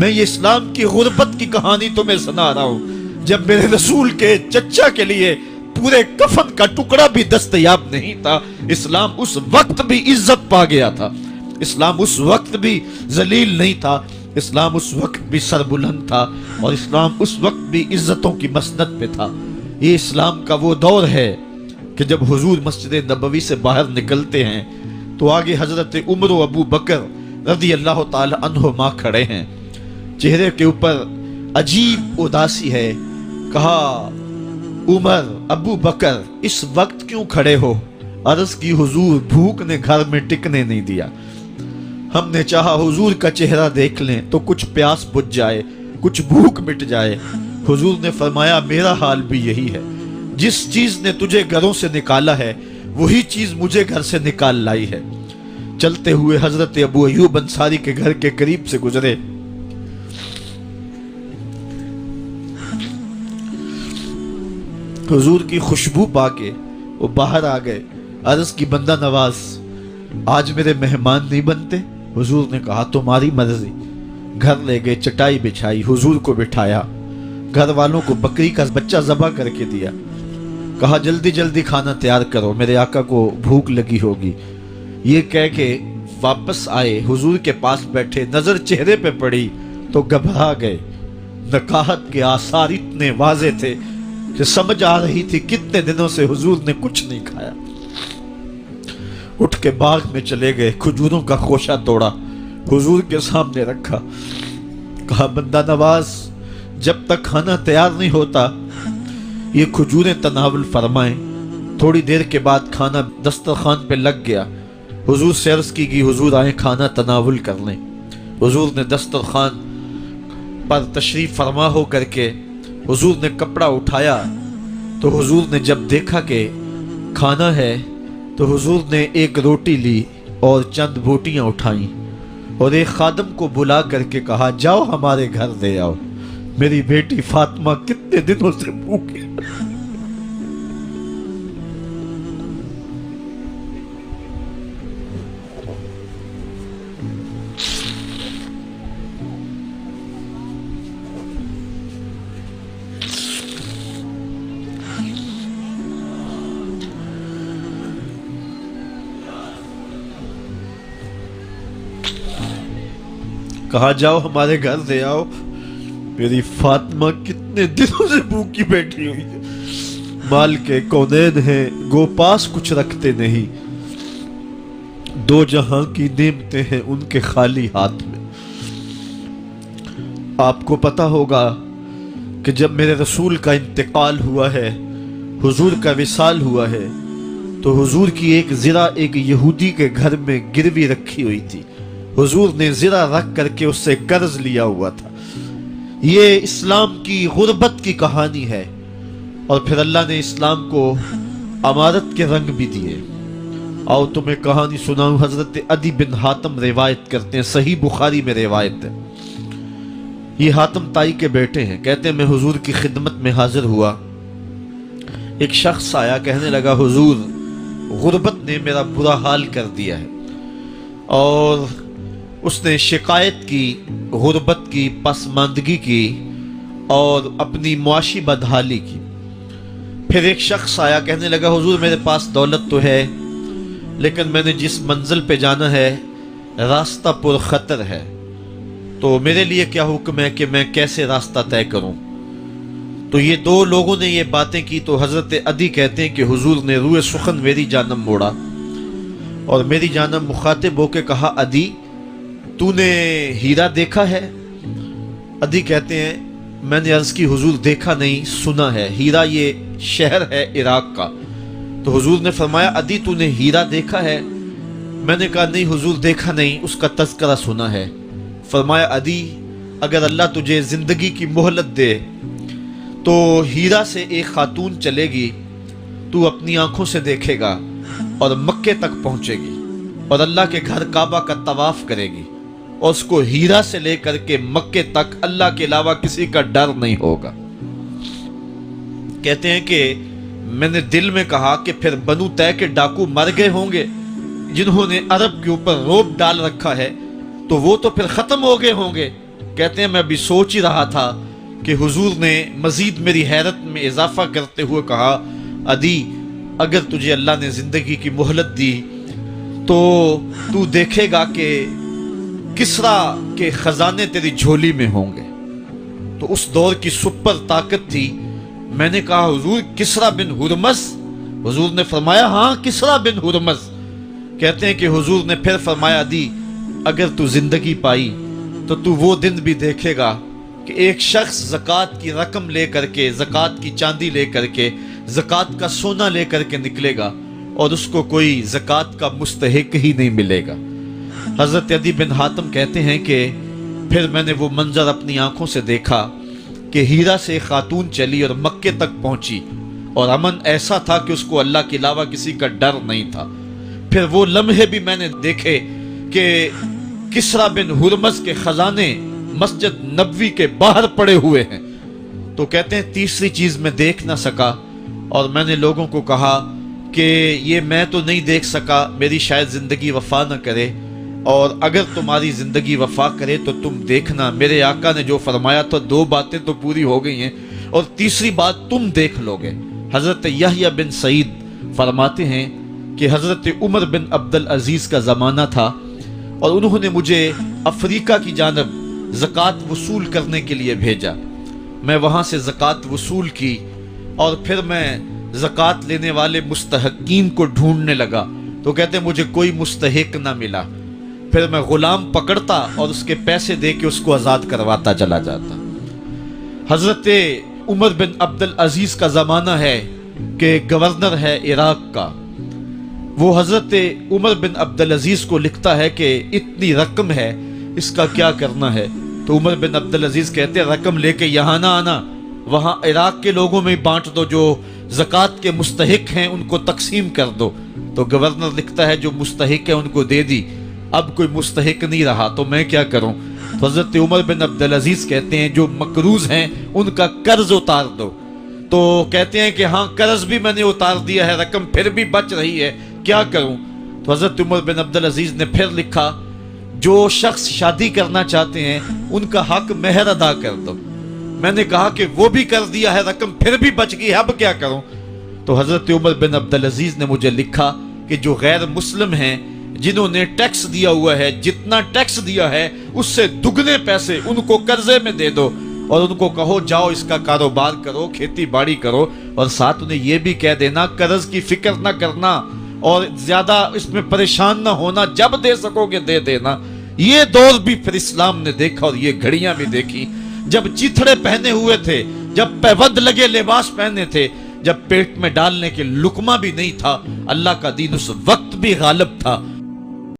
میں یہ اسلام کی غربت کی کہانی تمہیں سنا رہا ہوں، جب میرے رسول کے چچا کے لیے پورے کفن کا ٹکڑا بھی دستیاب نہیں تھا، اسلام اس وقت بھی عزت پا گیا تھا، اسلام اس وقت بھی ذلیل نہیں تھا، اسلام اس وقت بھی سربلند تھا، اور اسلام اس وقت بھی عزتوں کی مسند پہ تھا۔ یہ اسلام کا وہ دور ہے کہ جب حضور مسجد نبوی سے باہر نکلتے ہیں تو آگے حضرت عمر و ابو بکر رضی اللہ تعالی عنہما کھڑے ہیں، چہرے کے اوپر عجیب اداسی ہے۔ کہا عمر، ابو بکر اس وقت کیوں کھڑے ہو؟ عرض کی حضور بھوک نے گھر میں ٹکنے نہیں دیا، ہم نے چاہا حضور کا چہرہ دیکھ لیں تو کچھ پیاس بجھ جائے، کچھ بھوک مٹ جائے۔ حضور نے فرمایا میرا حال بھی یہی ہے، جس چیز نے تجھے گھروں سے نکالا ہے وہی چیز مجھے گھر سے نکال لائی ہے۔ چلتے ہوئے حضرت ابو ایوب انصاری کے گھر کے قریب سے گزرے، حضور کی خوشبو پا کے وہ باہر آ گئے۔ عرض کی بندہ نواز آج میرے مہمان نہیں بنتے؟ حضور نے کہا تمہاری مرضی۔ گھر لے گئے، چٹائی بچھائی، حضور کو بٹھایا، گھر والوں کو بکری کا بچہ ذبح کر کے دیا، کہا جلدی جلدی کھانا تیار کرو، میرے آقا کو بھوک لگی ہوگی۔ یہ کہہ کے واپس آئے، حضور کے پاس بیٹھے، نظر چہرے پہ پڑی تو گھبرا گئے۔ نکاحت کے آثار اتنے واضح تھے کہ سمجھ آ رہی تھی کتنے دنوں سے حضور نے کچھ نہیں کھایا۔ اٹھ کے باغ میں چلے گئے، کھجوروں کا خوشہ توڑا، حضور کے سامنے رکھا، کہا بندہ نواز جب تک کھانا تیار نہیں ہوتا یہ کھجوریں تناول فرمائیں۔ تھوڑی دیر کے بعد کھانا دسترخوان پہ لگ گیا، حضور سے عرض کی گئی حضور آئیں کھانا تناول کر لیں۔ حضور نے دسترخوان پر تشریف فرما ہو کر کے حضور نے کپڑا اٹھایا تو حضور نے جب دیکھا کہ کھانا ہے تو حضور نے ایک روٹی لی اور چند بوٹیاں اٹھائیں اور ایک خادم کو بلا کر کے کہا جاؤ ہمارے گھر دے آؤ، میری بیٹی فاطمہ کتنے دنوں سے بھوکی۔ کہا جاؤ ہمارے گھر دے آؤ، میری فاطمہ کتنے دنوں سے بھوکی بیٹھی ہوئی ہے، مال کے کونین ہیں گو پاس کچھ رکھتے نہیں، دو جہاں کی نعمتیں ہیں ان کے خالی ہاتھ میں۔ آپ کو پتہ ہوگا کہ جب میرے رسول کا انتقال ہوا ہے، حضور کا وصال ہوا ہے، تو حضور کی ایک زرہ ایک یہودی کے گھر میں گروی رکھی ہوئی تھی، حضور نے زرہ رکھ کر کے اس سے قرض لیا ہوا تھا۔ یہ اسلام کی غربت کی کہانی ہے، اور پھر اللہ نے اسلام کو امارت کے رنگ بھی دیے۔ آؤ تمہیں کہانی سناؤں، حضرت عدی بن حاتم روایت کرتے ہیں، صحیح بخاری میں روایت ہے۔ یہ حاتم تائی کے بیٹے ہیں، کہتے ہیں میں حضور کی خدمت میں حاضر ہوا، ایک شخص آیا کہنے لگا حضور غربت نے میرا برا حال کر دیا ہے، اور اس نے شکایت کی غربت کی، پسماندگی کی اور اپنی معاشی بدحالی کی۔ پھر ایک شخص آیا کہنے لگا حضور میرے پاس دولت تو ہے لیکن میں نے جس منزل پہ جانا ہے راستہ پر خطر ہے، تو میرے لیے کیا حکم ہے کہ میں کیسے راستہ طے کروں؟ تو یہ دو لوگوں نے یہ باتیں کی تو حضرت عدی کہتے ہیں کہ حضور نے روئے سخن میری جانب موڑا اور میری جانب مخاطب ہو کے کہا عدی تو نے ہیرا دیکھا ہے؟ عدی کہتے ہیں میں نے عرض کی حضور دیکھا نہیں، سنا ہے، ہیرا یہ شہر ہے عراق کا۔ تو حضور نے فرمایا عدی تو نے ہیرا دیکھا ہے؟ میں نے کہا نہیں حضور دیکھا نہیں، اس کا تذکرہ سنا ہے۔ فرمایا عدی اگر اللہ تجھے زندگی کی مہلت دے تو ہیرا سے ایک خاتون چلے گی، تو اپنی آنکھوں سے دیکھے گا اور مکے تک پہنچے گی اور اللہ کے گھر کعبہ کا طواف کرے گی، اور اس کو ہیرا سے لے کر کے مکے تک اللہ کے علاوہ کسی کا ڈر نہیں ہوگا۔ کہتے ہیں کہ میں نے دل میں کہا کہ پھر بنو طے کے ڈاکو مر گئے ہوں گے جنہوں نے عرب کے اوپر روب ڈال رکھا ہے، تو وہ تو پھر ختم ہو گئے ہوں گے، کہتے ہیں میں ابھی سوچ ہی رہا تھا کہ حضور نے مزید میری حیرت میں اضافہ کرتے ہوئے کہا عدی اگر تجھے اللہ نے زندگی کی مہلت دی تو تو دیکھے گا کہ کسرا کے خزانے تیری جھولی میں ہوں گے۔ تو اس دور کی سپر طاقت تھی۔ میں نے کہا حضور کسرا بن ہرمز؟ حضور نے فرمایا ہاں کسرا بن ہرمز۔ کہتے ہیں کہ حضور نے پھر فرمایا عدی اگر تو زندگی پائی تو تو وہ دن بھی دیکھے گا کہ ایک شخص زکوٰۃ کی رقم لے کر کے، زکوٰۃ کی چاندی لے کر کے، زکوٰۃ کا سونا لے کر کے نکلے گا اور اس کو کوئی زکوٰۃ کا مستحق ہی نہیں ملے گا۔ حضرت عدی بن حاتم کہتے ہیں کہ پھر میں نے وہ منظر اپنی آنکھوں سے دیکھا کہ ہیرا سے ایک خاتون چلی اور مکے تک پہنچی اور امن ایسا تھا کہ اس کو اللہ کے علاوہ کسی کا ڈر نہیں تھا۔ پھر وہ لمحے بھی میں نے دیکھے کہ کسرا بن ہرمز کے خزانے مسجد نبوی کے باہر پڑے ہوئے ہیں۔ تو کہتے ہیں تیسری چیز میں دیکھ نہ سکا اور میں نے لوگوں کو کہا کہ یہ میں تو نہیں دیکھ سکا، میری شاید زندگی وفا نہ کرے، اور اگر تمہاری زندگی وفا کرے تو تم دیکھنا میرے آقا نے جو فرمایا تھا 2 باتیں تو پوری ہو گئی ہیں اور تیسری بات تم دیکھ لو گے۔ حضرت یحییٰ بن سعید فرماتے ہیں کہ حضرت عمر بن عبدالعزیز کا زمانہ تھا اور انہوں نے مجھے افریقہ کی جانب زکوٰۃ وصول کرنے کے لیے بھیجا۔ میں وہاں سے زکوٰۃ وصول کی اور پھر میں زکوٰۃ لینے والے مستحقین کو ڈھونڈنے لگا تو کہتے ہیں مجھے کوئی مستحق نہ ملا۔ پھر میں غلام پکڑتا اور اس کے پیسے دے کے اس کو آزاد کرواتا چلا جاتا۔ حضرت عمر بن عبدالعزیز کا زمانہ ہے کہ گورنر ہے عراق کا، وہ حضرت عمر بن عبدالعزیز کو لکھتا ہے کہ اتنی رقم ہے اس کا کیا کرنا ہے؟ تو عمر بن عبدالعزیز کہتے ہیں رقم لے کے یہاں نہ آنا، وہاں عراق کے لوگوں میں بانٹ دو، جو زکوٰۃ کے مستحق ہیں ان کو تقسیم کر دو۔ تو گورنر لکھتا ہے جو مستحق ہے ان کو دے دی، اب کوئی مستحق نہیں رہا تو میں کیا کروں؟ تو حضرت عمر بن عبدالعزیز کہتے ہیں جو مقروض ہیں ان کا قرض اتار دو۔ تو کہتے ہیں کہ ہاں قرض بھی میں نے اتار دیا ہے، رقم پھر بھی بچ رہی ہے، کیا کروں؟ تو حضرت عمر بن عبدالعزیز نے پھر لکھا جو شخص شادی کرنا چاہتے ہیں ان کا حق مہر ادا کر دو۔ میں نے کہا کہ وہ بھی کر دیا ہے، رقم پھر بھی بچ گئی ہے، اب کیا کروں؟ تو حضرت عمر بن عبدالعزیز نے مجھے لکھا کہ جو غیر مسلم ہیں جنہوں نے ٹیکس دیا ہوا ہے، جتنا ٹیکس دیا ہے اس سے دگنے پیسے ان کو قرضے میں دے دو اور ان کو کہو جاؤ اس کا کاروبار کرو، کھیتی باڑی کرو، اور ساتھ انہیں یہ بھی کہہ دینا قرض کی فکر نہ کرنا اور زیادہ اس میں پریشان نہ ہونا، جب دے سکو گے دے دینا۔ یہ دور بھی پھر اسلام نے دیکھا اور یہ گھڑیاں بھی دیکھی، جب چتھڑے پہنے ہوئے تھے، جب پیوند لگے لباس پہنے تھے، جب پیٹ میں ڈالنے کے لقمہ بھی نہیں تھا، اللہ کا دین اس وقت بھی غالب تھا